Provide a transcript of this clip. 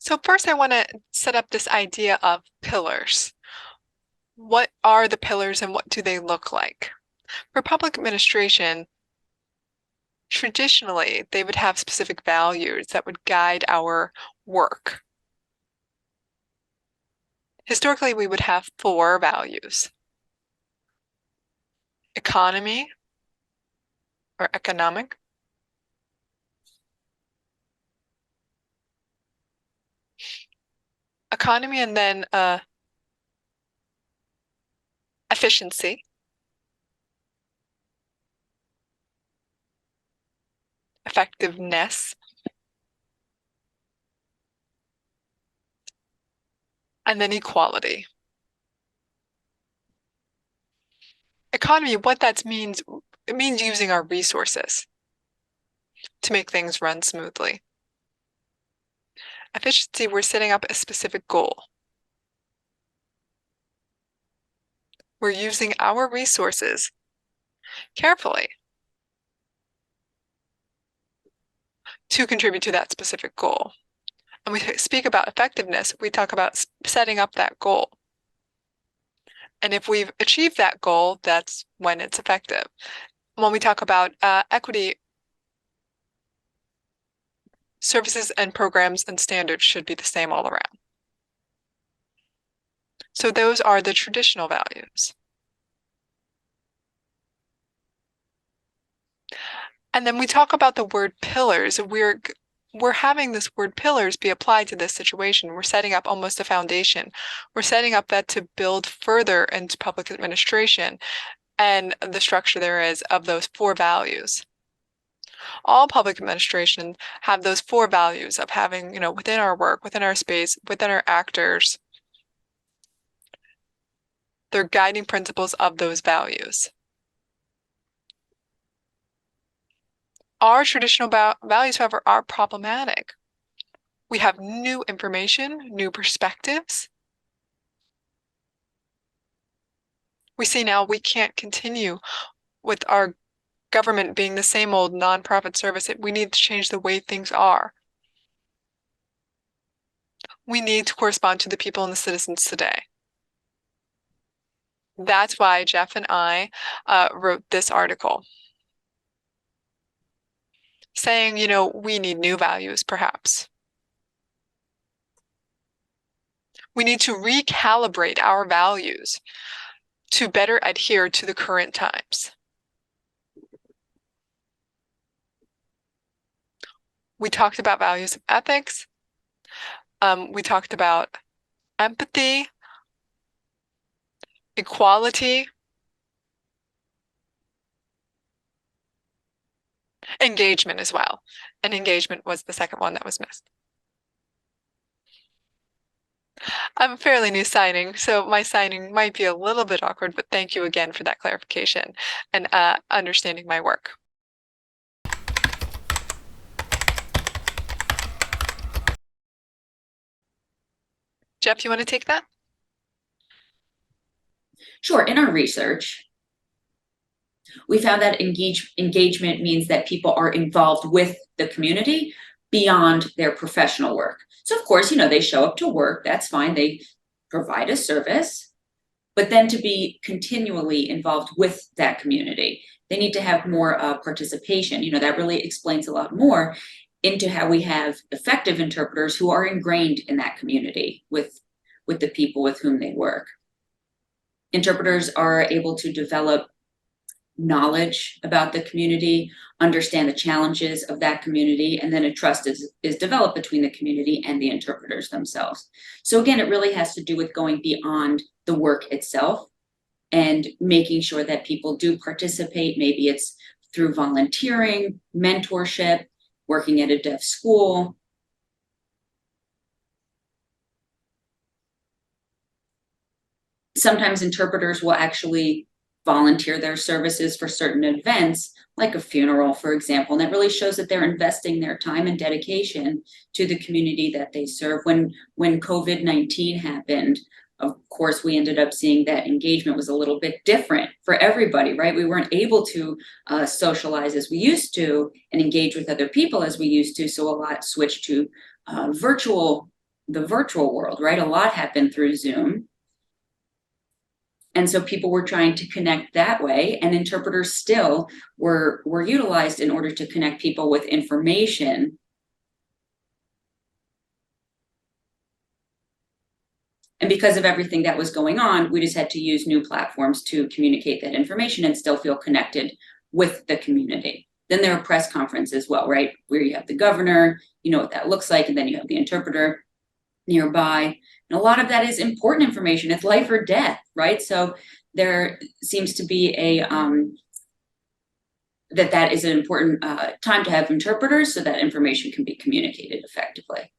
So first I want to set up this idea of pillars. What are the pillars and what do they look like? For public administration, traditionally, they would have specific values that would guide our work. Historically, we would have 4 values: economy or economic, economy, and then efficiency, effectiveness, and then equality. Economy, what that means, it means using our resources to make things run smoothly. Efficiency, we're setting up a specific goal. We're using our resources carefully to contribute to that specific goal. And we speak about effectiveness, we talk about setting up that goal. And if we've achieved that goal, that's when it's effective. When we talk about equity, services and programs and standards should be the same all around. So those are the traditional values. And then we talk about the word pillars. We're having this word pillars be applied to this situation. We're setting up almost a foundation. We're setting up that to build further into public administration and the structure there is of those 4 values. All public administration have those 4 values of having, within our work, within our space, within our actors, they're guiding principles of those values. Our traditional values, however, are problematic. We have new information, new perspectives. We see now we can't continue with our government being the same old nonprofit service. We need to change the way things are. We need to correspond to the people and the citizens today. That's why Jeff and I wrote this article saying, we need new values, perhaps. We need to recalibrate our values to better adhere to the current times. We talked about values of ethics. We talked about empathy, equality, engagement as well. And engagement was the second one that was missed. I'm a fairly new signing, so my signing might be a little bit awkward, but thank you again for that clarification and understanding my work. Jeff, you want to take that? Sure. In our research, we found that engagement means that people are involved with the community beyond their professional work. So of course, they show up to work, that's fine. They provide a service, but then to be continually involved with that community, they need to have more participation. That really explains a lot more into how we have effective interpreters who are ingrained in that community with the people with whom they work. Interpreters are able to develop knowledge about the community, understand the challenges of that community, and then a trust is developed between the community and the interpreters themselves. So again, it really has to do with going beyond the work itself and making sure that people do participate. Maybe it's through volunteering, mentorship, working at a deaf school. Sometimes interpreters will actually volunteer their services for certain events, like a funeral, for example, and that really shows that they're investing their time and dedication to the community that they serve. When COVID-19 happened, of course, we ended up seeing that engagement was a little bit different for everybody, right? We weren't able to socialize as we used to and engage with other people as we used to, so a lot switched to virtual the virtual world, right? A lot happened through Zoom. And so people were trying to connect that way, and interpreters still were utilized in order to connect people with information. And because of everything that was going on, we just had to use new platforms to communicate that information and still feel connected with the community. Then there are press conferences as well, right? Where you have the governor, you know what that looks like, and then you have the interpreter nearby. And a lot of that is important information. It's life or death, right? So there seems to be a that is an important time to have interpreters so that information can be communicated effectively.